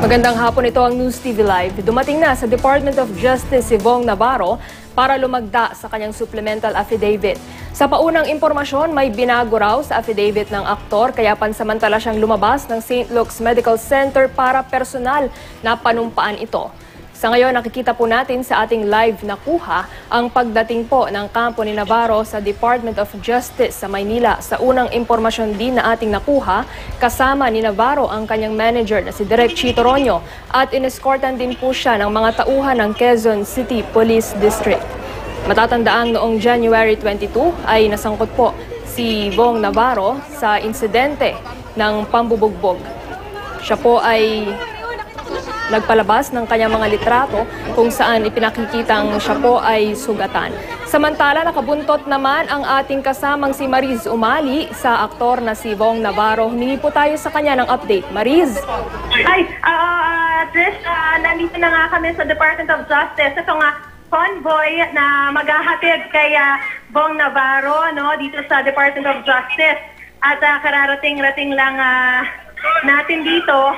Magandang hapon, ito ang News TV Live. Dumating na sa Department of Justice si Bong Navarro para lumagda sa kanyang supplemental affidavit. Sa paunang impormasyon, may binago raw sa affidavit ng aktor kaya pansamantala siyang lumabas ng St. Luke's Medical Center para personal na panumpaan ito. Sa ngayon, nakikita po natin sa ating live na kuha ang pagdating po ng kampo ni Navarro sa Department of Justice sa Maynila. Sa unang impormasyon din na ating nakuha, kasama ni Navarro ang kanyang manager na si Direk Chito Ronyo at inescortan din po siya ng mga tauhan ng Quezon City Police District. Matatandaang noong January 22 ay nasangkot po si Bong Navarro sa insidente ng pambubugbog. Siya po ay nagpalabas ng kanyang mga litrato kung saan ipinakikitang siya po ay sugatan. Samantala, nakabuntot naman ang ating kasamang si Mariz Umali sa aktor na si Bong Navarro. Humingi po tayo sa kanya ng update. Mariz? Trish, nandito na nga kami sa Department of Justice. Ito nga, convoy na maghahatid kay Bong Navarro dito sa Department of Justice. At kararating-rating lang natin dito.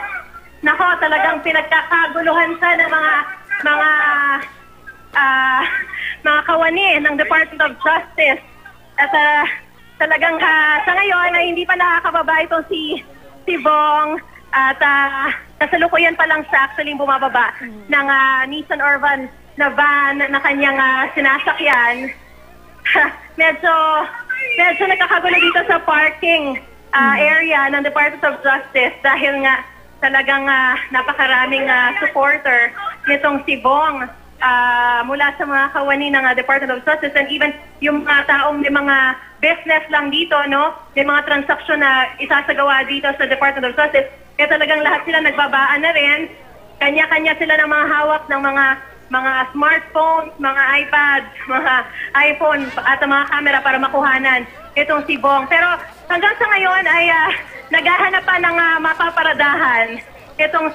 Nako, talagang pinagkakaguluhan sa ng mga kawani ng Department of Justice. At talagang sa ngayon ay hindi pa nakakababa itong si Bong at kasalukuyan pa lang sa actually bumababa ng Nissan Orvan na van na kanyang sinasakyan. medyo nagkakagulo dito sa parking area ng Department of Justice dahil nga talagang napakaraming supporter nitong si Bong mula sa mga kawani ng Department of Justice and even yung mga taong may mga business lang dito, may mga transaksyon na isasagawa dito sa Department of Justice, talagang lahat sila nagbabaan na rin. Kanya-kanya sila ng mga hawak ng mga smartphones, mga iPads, mga iPhone at mga camera para makuhanan itong si Bong. Pero hanggang sa ngayon ay naghahanap pa ng mapaparadahan itong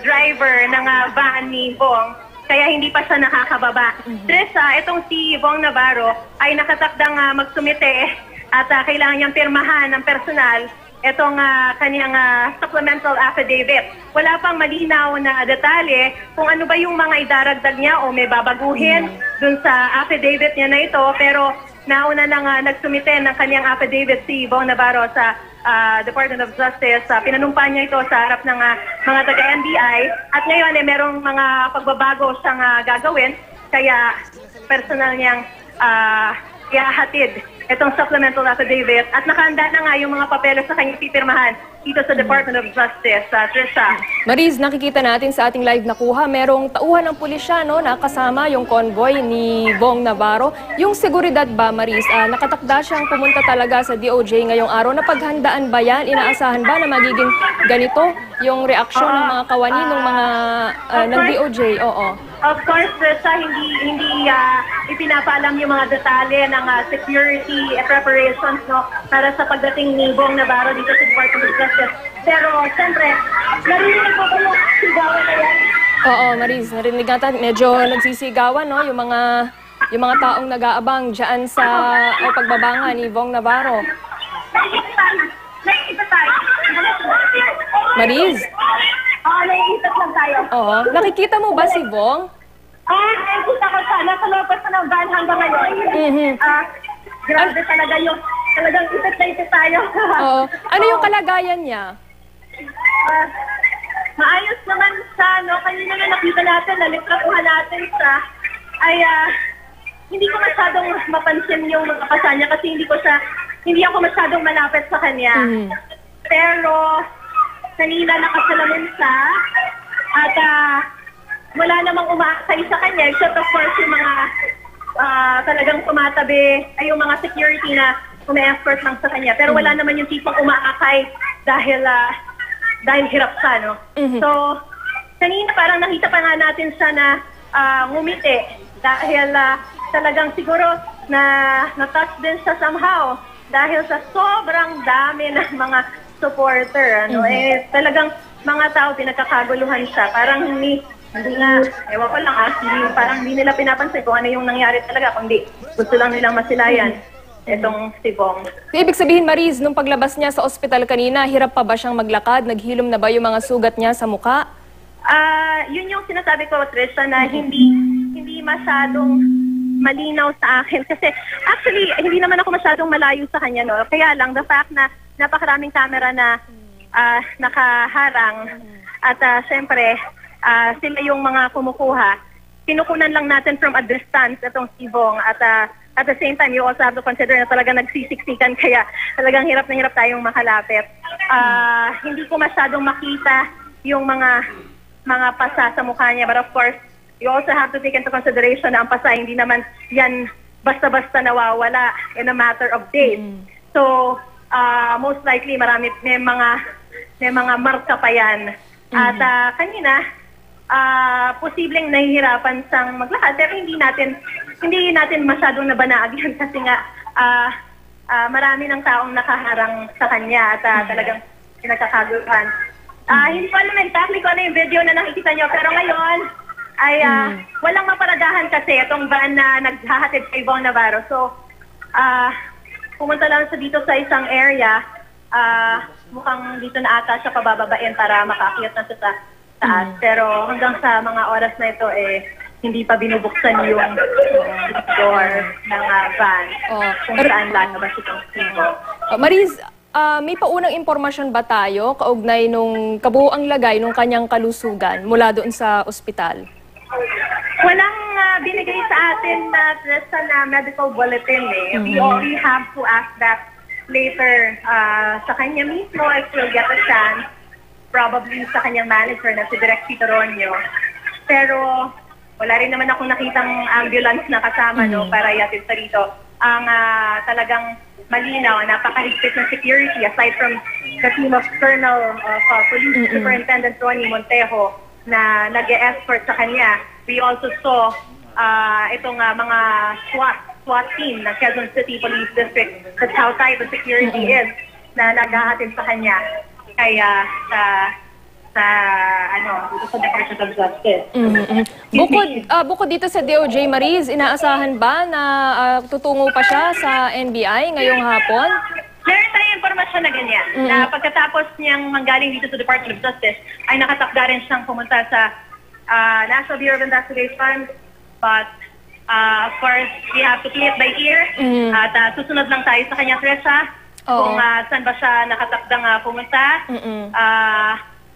driver ng van ni Bong. Kaya hindi pa siya nakakababa. Tresa, itong si Bong Navarro ay nakatakdang magsumite at kailangan niyang pirmahan ng personal itong kanyang supplemental affidavit. Wala pang malinaw na detalye kung ano ba yung mga idaragdag niya o may babaguhin dun sa affidavit niya na ito. Pero nauna nang nagsumite ng kanyang affidavit si Bong Navarro sa Department of Justice. Pinanumpa niya ito sa harap ng mga taga-NBI. At ngayon merong mga pagbabago siyang gagawin. Kaya personal niyang iahatid itong supplemental affidavit at nakahanda na nga yung mga papeles sa kanyang pipirmahan dito sa Department of Justice. Trisha. Mariz, nakikita natin sa ating live na kuha, merong tauhan ng pulisya na kasama yung convoy ni Bong Navarro. Yung seguridad ba, Mariz, nakatakda siyang pumunta talaga sa DOJ ngayong araw? Napaghandaan ba yan? Inaasahan ba na magiging ganito yung reaksyon ng mga kawani ng mga ng DOJ? Oo. Of course, Trisha, hindi ipinapaalam yung mga detalye ng security preparations para sa pagdating ni Bong Navarro dito sa Department of Justice. Pero, siyempre, narinig mo ba yung sigawan na yan? Oo, Mariz, narinig natin. Medyo nagsisigawan, yung mga taong nag-aabang dyan sa pagbabanga ni Bong Navarro. Mariz? Oo, naiisip lang tayo. Oo. Nakikita mo ba si Bong? Nakikita ko siya. Nasa loob sa ng van hanggang ngayon. Grabe talaga yung talagang isip tayo. Oo. Ano yung kalagayan niya? Maayos naman siya, Kanina na nakita natin, nalitratuhan natin siya, ay hindi ko masyadong mapansin yung mga kasama niya kasi hindi ako masyadong malapit sa kanya. Pero, kanina nakasalamin siya at wala namang umaakay sa kanya except of course yung mga talagang tumatabi ay yung mga security na umi-escort lang sa kanya. Pero wala naman yung tipong umaakay dahil hirap siya, So, kanina parang nakita pa nga natin siya na ngumiti dahil talagang siguro na na-touch din siya somehow dahil sa sobrang dami ng mga supporter. Talagang mga tao pinagkakaguluhan siya. Parang hindi nga, ewan ko lang parang hindi nila pinapansin kung ano yung nangyari talaga, kundi gusto lang nilang masilayan itong si Bong. Ibig sabihin, Mariz, nung paglabas niya sa ospital kanina, hirap pa ba siyang maglakad? Naghilom na ba yung mga sugat niya sa mukha? Yun yung sinasabi ko, Trisha, na hindi masyadong malinaw sa akin. Kasi actually, hindi naman ako masyadong malayo sa kanya, no? Kaya lang, the fact na napakaraming camera na nakaharang at syempre, sila yung mga kumukuha. Kinukunan lang natin from a distance itong si Bong at the same time, you also have to consider na talaga nagsisiksikan kaya talagang hirap na hirap tayong makalapit. Hindi ko masyadong makita yung mga pasa sa mukha niya. But of course, you also have to take into consideration na ang pasa, hindi naman yan basta-basta nawawala in a matter of days. So, most likely, may mga marka pa yan. At kanina, posibleng nahihirapan siyang maglakad pero hindi natin masyadong nabanag yan kasi nga marami ng taong nakaharang sa kanya at talagang pinagkakaguluhan. Hindi ko alam exactly kung ano yung video na nakikita nyo pero ngayon ay walang maparadahan kasi itong van na naghahatid kay Bong Navarro. So, pumunta lang siya dito sa isang area, mukhang dito na ata siya pabababain para makaakyat na siya sa taas. Pero hanggang sa mga oras na ito, hindi pa binubuksan yung door ng van kung saan lalabas itong sino. Mariz, may paunang impormasyon ba tayo kaugnay nung kabuuang lagay nung kanyang kalusugan mula doon sa ospital? Walang binigay sa atin na medical bulletin We have to ask that later sa kanya mismo if we'll get a chance, probably sa kanyang manager na si Direk Tito Ronyo. Pero wala rin naman akong nakitang ambulance na kasama para yatid sa rito. Ang talagang malinaw, napakahigpit ng security aside from the team of Colonel Police Superintendent Ronnie Montejo na nag-e-escort sa kanya. We also saw itong mga SWAT team ng Quezon City Police District. That's how tight the security is na naghahatid sa kanya. Kaya dito sa Department of Justice. Bukod dito sa DOJ, Mariz, inaasahan ba na tutungo pa siya sa NBI ngayong hapon? Meron tayong impormasyon na ganyan, na pagkatapos niyang manggaling dito sa Department of Justice, ay nakatakda rin siyang pumunta sa National Bureau of Investigation. But, of course, we have to play it by ear. At susunod lang tayo sa kanya, Trisha, kung saan ba siya nakatakdang pumunta.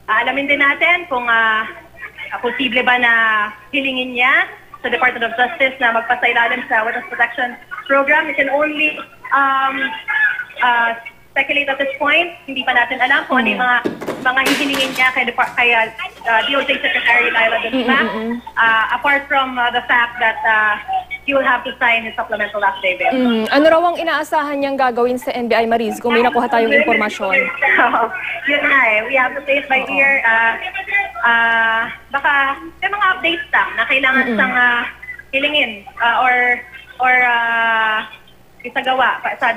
Alamin din natin kung posible ba na hilingin niya sa Department of Justice na magpasailalim sa Witness Protection Program. We can only speculate at this point. Hindi pa natin alam kung ano yung mga hihilingin niya kay DOJ Secretary Laila De Lima. Apart from the fact that he will have to sign his supplemental affidavit. Ano raw ang inaasahan niyang gagawin sa NBI, Mariz, kung may nakuha tayong impormasyon? Yun na we have to play it by ear. Baka may mga updates lang na kailangan siyang hilingin or isagawa sa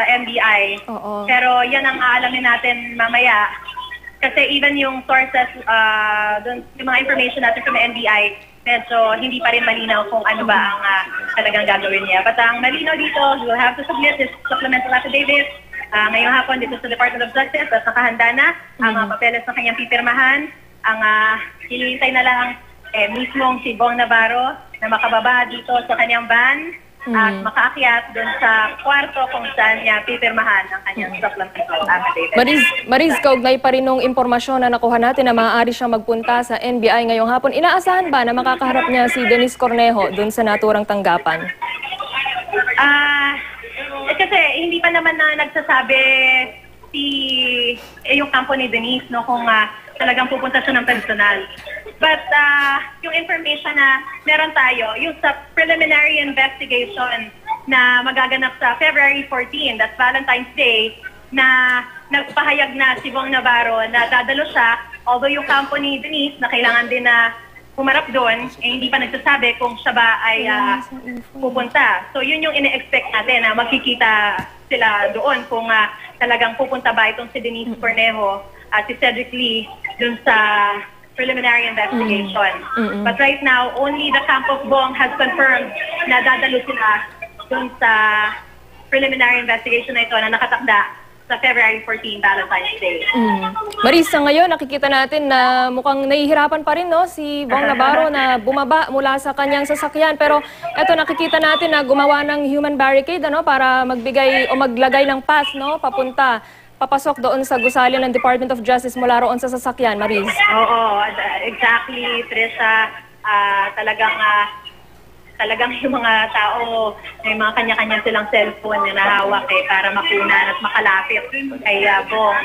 NBI. Pero yan ang aalamin natin mamaya. Kasi even yung sources, yung mga information natin from the NBI, medyo hindi pa rin malinaw kung ano ba ang talagang gagawin niya. But ang malinaw dito, you will have to submit his supplemental affidavit ngayong hapon dito sa Department of Justice at nakahanda na ang mga papeles na kanyang pipirmahan. Ang hinihintay na lang mismong si Bong Navarro na makababa dito sa kanyang van at makaakyat doon sa kwarto kung saan niya pipirmahan ang kanyang supplemental affidavit. Mariz, kaugnay pa rin nung impormasyon na nakuha natin na maaari siyang magpunta sa NBI ngayong hapon. Inaasahan ba na makakaharap niya si Denise Cornejo doon sa naturang tanggapan? Kasi hindi pa naman na nagsasabi yung kampo ni Denise kung talagang pupunta siya ng personal. But yung information na meron tayo, yung sa preliminary investigation na magaganap sa February 14, that's Valentine's Day, na nagpahayag na si Bong Navarro na dadalo siya, although yung kampo ni Denise na kailangan din na pumarap doon, hindi pa nagsasabi kung siya ba ay pupunta. So yun yung ine-expect natin na magkikita sila doon kung talagang pupunta ba itong si Denise Cornejo at si Cedric Lee dun sa preliminary investigation. But right now, only the camp of Bong has confirmed na dadalo sila dun sa preliminary investigation na ito na nakatakda sa February 14, Valentine's Day. Maris, sa ngayon, nakikita natin na mukhang nahihirapan pa rin, no, si Bong Navarro na bumaba mula sa kanyang sasakyan. Pero eto, nakikita natin na gumawa ng human barricade, ano, para magbigay o maglagay ng pass, no, papasok doon sa gusali ng Department of Justice mula roon sa sasakyan, Maris. Oo, exactly, Trisha. Talagang yung mga tao, may mga kanya-kanya silang cellphone na nahawak para makunan at makalapit kay Bong.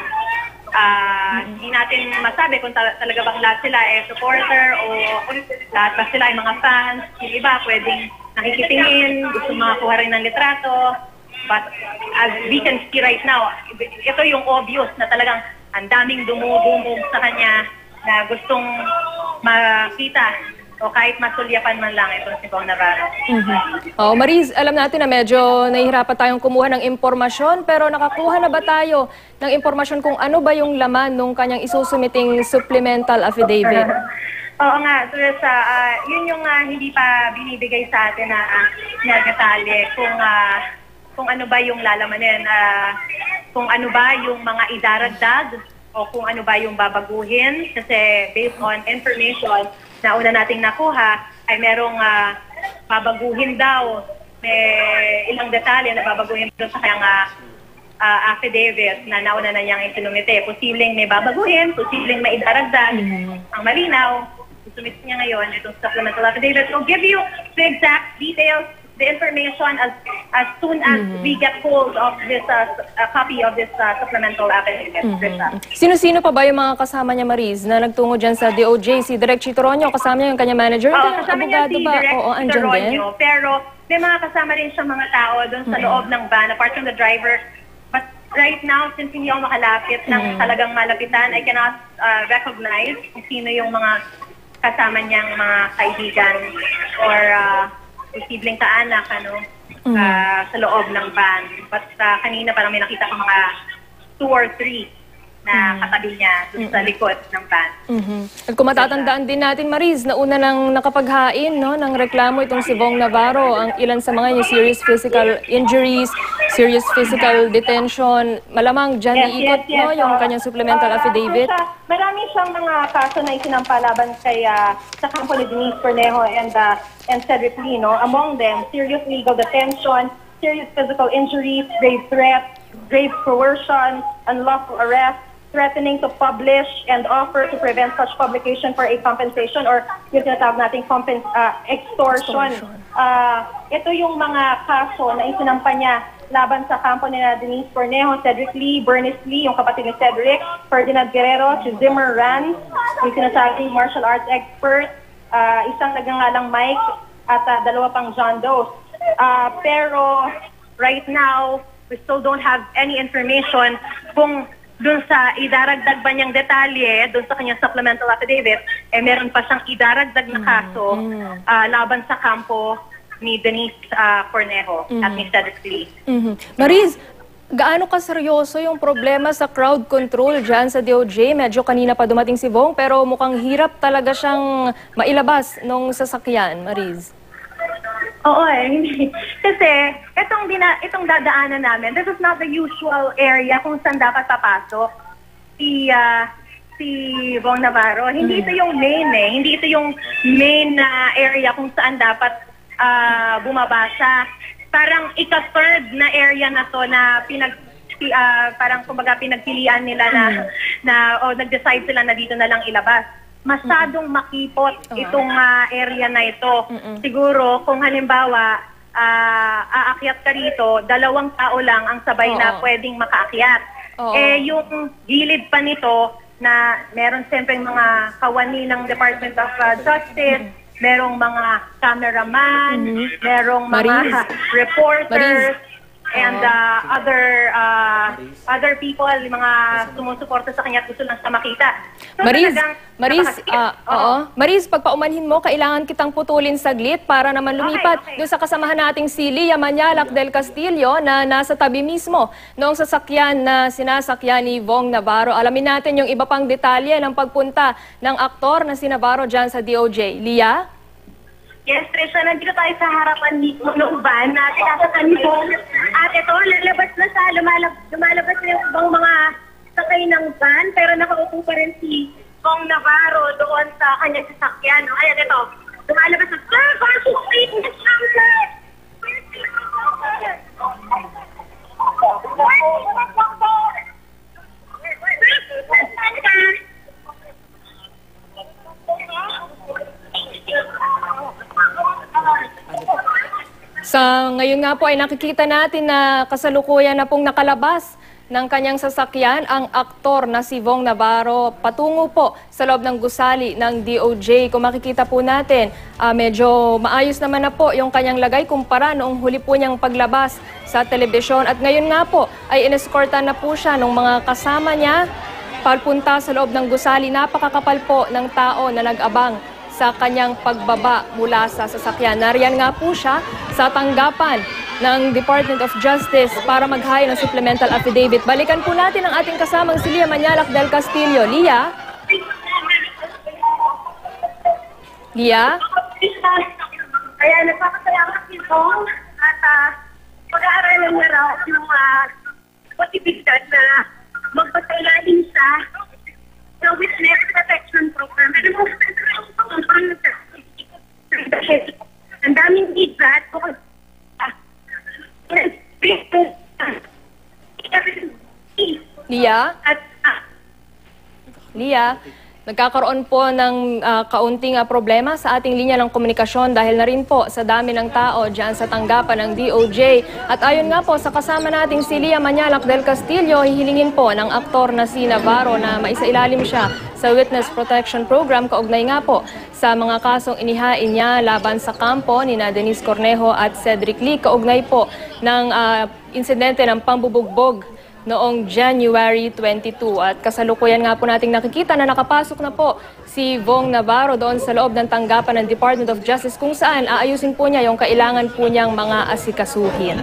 Hindi natin masabi kung talaga bang lahat sila supporter o lahat ba sila ay mga fans. Yung iba pwedeng nakikitingin, gusto makakuha rin ng litrato. But as we can see right now, ito yung obvious na talagang ang daming dumudumog sa kanya na gustong makita o kahit masulyapan man lang itong si Bong Navarro. Oh, Maris, alam natin na medyo nahihirapan tayong kumuha ng impormasyon, pero nakakuha na ba tayo ng impormasyon kung ano ba yung laman nung kanyang isusumiting supplemental affidavit? Oo nga, Teresa, yun yung hindi pa binibigay sa atin na detalye kung ano ba yung lalamanin, kung ano ba yung mga idaragdag o kung ano ba yung babaguhin. Kasi based on information na una nating nakuha, ay merong babaguhin daw. May ilang detalye na babaguhin daw sa kanyang affidavit na nauna na niyang isinumite. Posibleng may babaguhin, posibleng may idaragdag. Ang malinaw, isumite niya ngayon itong supplemental affidavit. We'll give you the exact details, the information as soon as we get hold of this copy of this supplemental affidavit. Sino-sino pa ba yung mga kasama niya, Maris, na nagtungo dyan sa DOJ? Si Direk Chitoronio, kasama niya yung kanya manager? Kasama niya si Direk Chitoronio, din? pero may mga kasama rin siyang mga tao doon sa loob ng van, apart from the driver. But right now, since hindi ako makalapit ng talagang malapitan, I cannot recognize kung sino yung mga kasama niyang mga kaibigan or posibleng kaanak sa loob ng van. But kanina parang may nakita ko mga 2 or 3 na katabi niya dun sa likod ng van. At kung matatandaan din natin, Maris, na una nang nakapaghain ng reklamo itong si Bong Navarro, ang ilan sa mga yung serious physical injuries, serious physical detention, malamang dyan iikot yung kanyang supplemental affidavit. Marami siyang mga kaso na isinampalaban kay sa kampo ni Denise Cornejo and Cedric Lee, no? Among them, serious legal detention, serious physical injuries, grave threats, grave coercion, unlawful arrest, threatening to publish and offer to prevent such publication for a compensation or yung tinatawag natin extortion. Ito yung mga kaso na isinampa niya laban sa kampo ni Denise Cornejo, Cedric Lee, Bernice Lee, yung kapatid ni Cedric, Ferdinand Guerrero, si Zimmer Rand, yung sinasabing martial arts expert, isang nagngangalang Mike, at 2 pang John Doe. Pero right now, we still don't have any information kung dun sa idaragdag ba niyang detalye, dun sa kanyang supplemental affidavit, meron pa siyang idaragdag na kaso laban sa kampo ni Denise Cornejo at ni Cedric Lee. Maris, gaano kaseryoso yung problema sa crowd control dyan sa DOJ? Medyo kanina pa dumating si Bong, pero mukhang hirap talaga siyang mailabas nung sasakyan, Maris. Oo hindi. Kasi itong dadaanan namin, this is not the usual area kung saan dapat papasok si Bong Navarro. Hindi ito yung main Hindi ito yung main area kung saan dapat bumabasa. Parang ika-third na area na to na parang kumbaga pinagpilian nila na nag-decide sila na dito na lang ilabas. Masyadong makipot itong area na ito. Siguro kung halimbawa aakyat ka rito, 2 tao lang ang sabay na pwedeng makaakyat. Yung gilid pa nito na meron siyempre mga kawani ng Department of Justice, merong mga cameraman, merong mga reporters, and other people, mga sumusuporta sa kanya at gusto lang sa makita. So, Maris, pagpaumanhin mo, kailangan kitang putulin saglit para naman lumipat doon sa kasamahan nating si Lia Manialac del Castillo na nasa tabi mismo noong sasakyan na sinasakyan ni Bong Navarro. Alamin natin yung iba pang detalye ng pagpunta ng aktor na si Navarro dyan sa DOJ. Lia? Yes, Trisha, nandito tayo sa harapan mismo ng van na tinatakan ni Bong. At ito, lumalabas na yung ibang mga sakay ng van, pero nakaupo pa rin si Bong Navarro doon sa kanyang sasakyan. No? Ayan, ito, lumalabas na, Sir, versus statement number! Sa ngayon nga po ay nakikita natin na kasalukuyan na pong nakalabas ng kanyang sasakyan ang aktor na si Bong Navarro patungo po sa loob ng gusali ng DOJ. Kung makikita po natin, medyo maayos naman na po yung kanyang lagay kumpara noong huli po niyang paglabas sa telebisyon. At ngayon nga po ay ineskortan na po siya ng mga kasama niya papunta sa loob ng gusali. Napakakapal po ng tao na nag-abang sa kanyang pagbaba mula sa sasakyan. Nariyan nga po siya sa tanggapan ng Department of Justice para mag-hire ng supplemental affidavit. Balikan po natin ang ating kasamang si Lia Manyalak del Castillo. Lia? Lia? Kaya nagpapasalamat si Bong at pag-aaralan na raw yung posibilidad na magpasalalim siya sa witness protection program. Ang daming ibat. Lia? Lia? Nagkakaroon po ng kaunting problema sa ating linya ng komunikasyon dahil na rin po sa dami ng tao dyan sa tanggapan ng DOJ. At ayon nga po sa kasama nating si Lia Manyalak del Castillo, hihilingin po ng aktor na si Navarro na maisailalim siya sa Witness Protection Program kaugnay nga po sa mga kasong inihain niya laban sa kampo ni Denise Cornejo at Cedric Lee kaugnay po ng insidente ng pambubugbog noong January 22. At kasalukuyan nga po nating nakikita na nakapasok na po si Bong Navarro doon sa loob ng tanggapan ng Department of Justice kung saan aayusin po niya yung kailangan po niyang mga asikasuhin.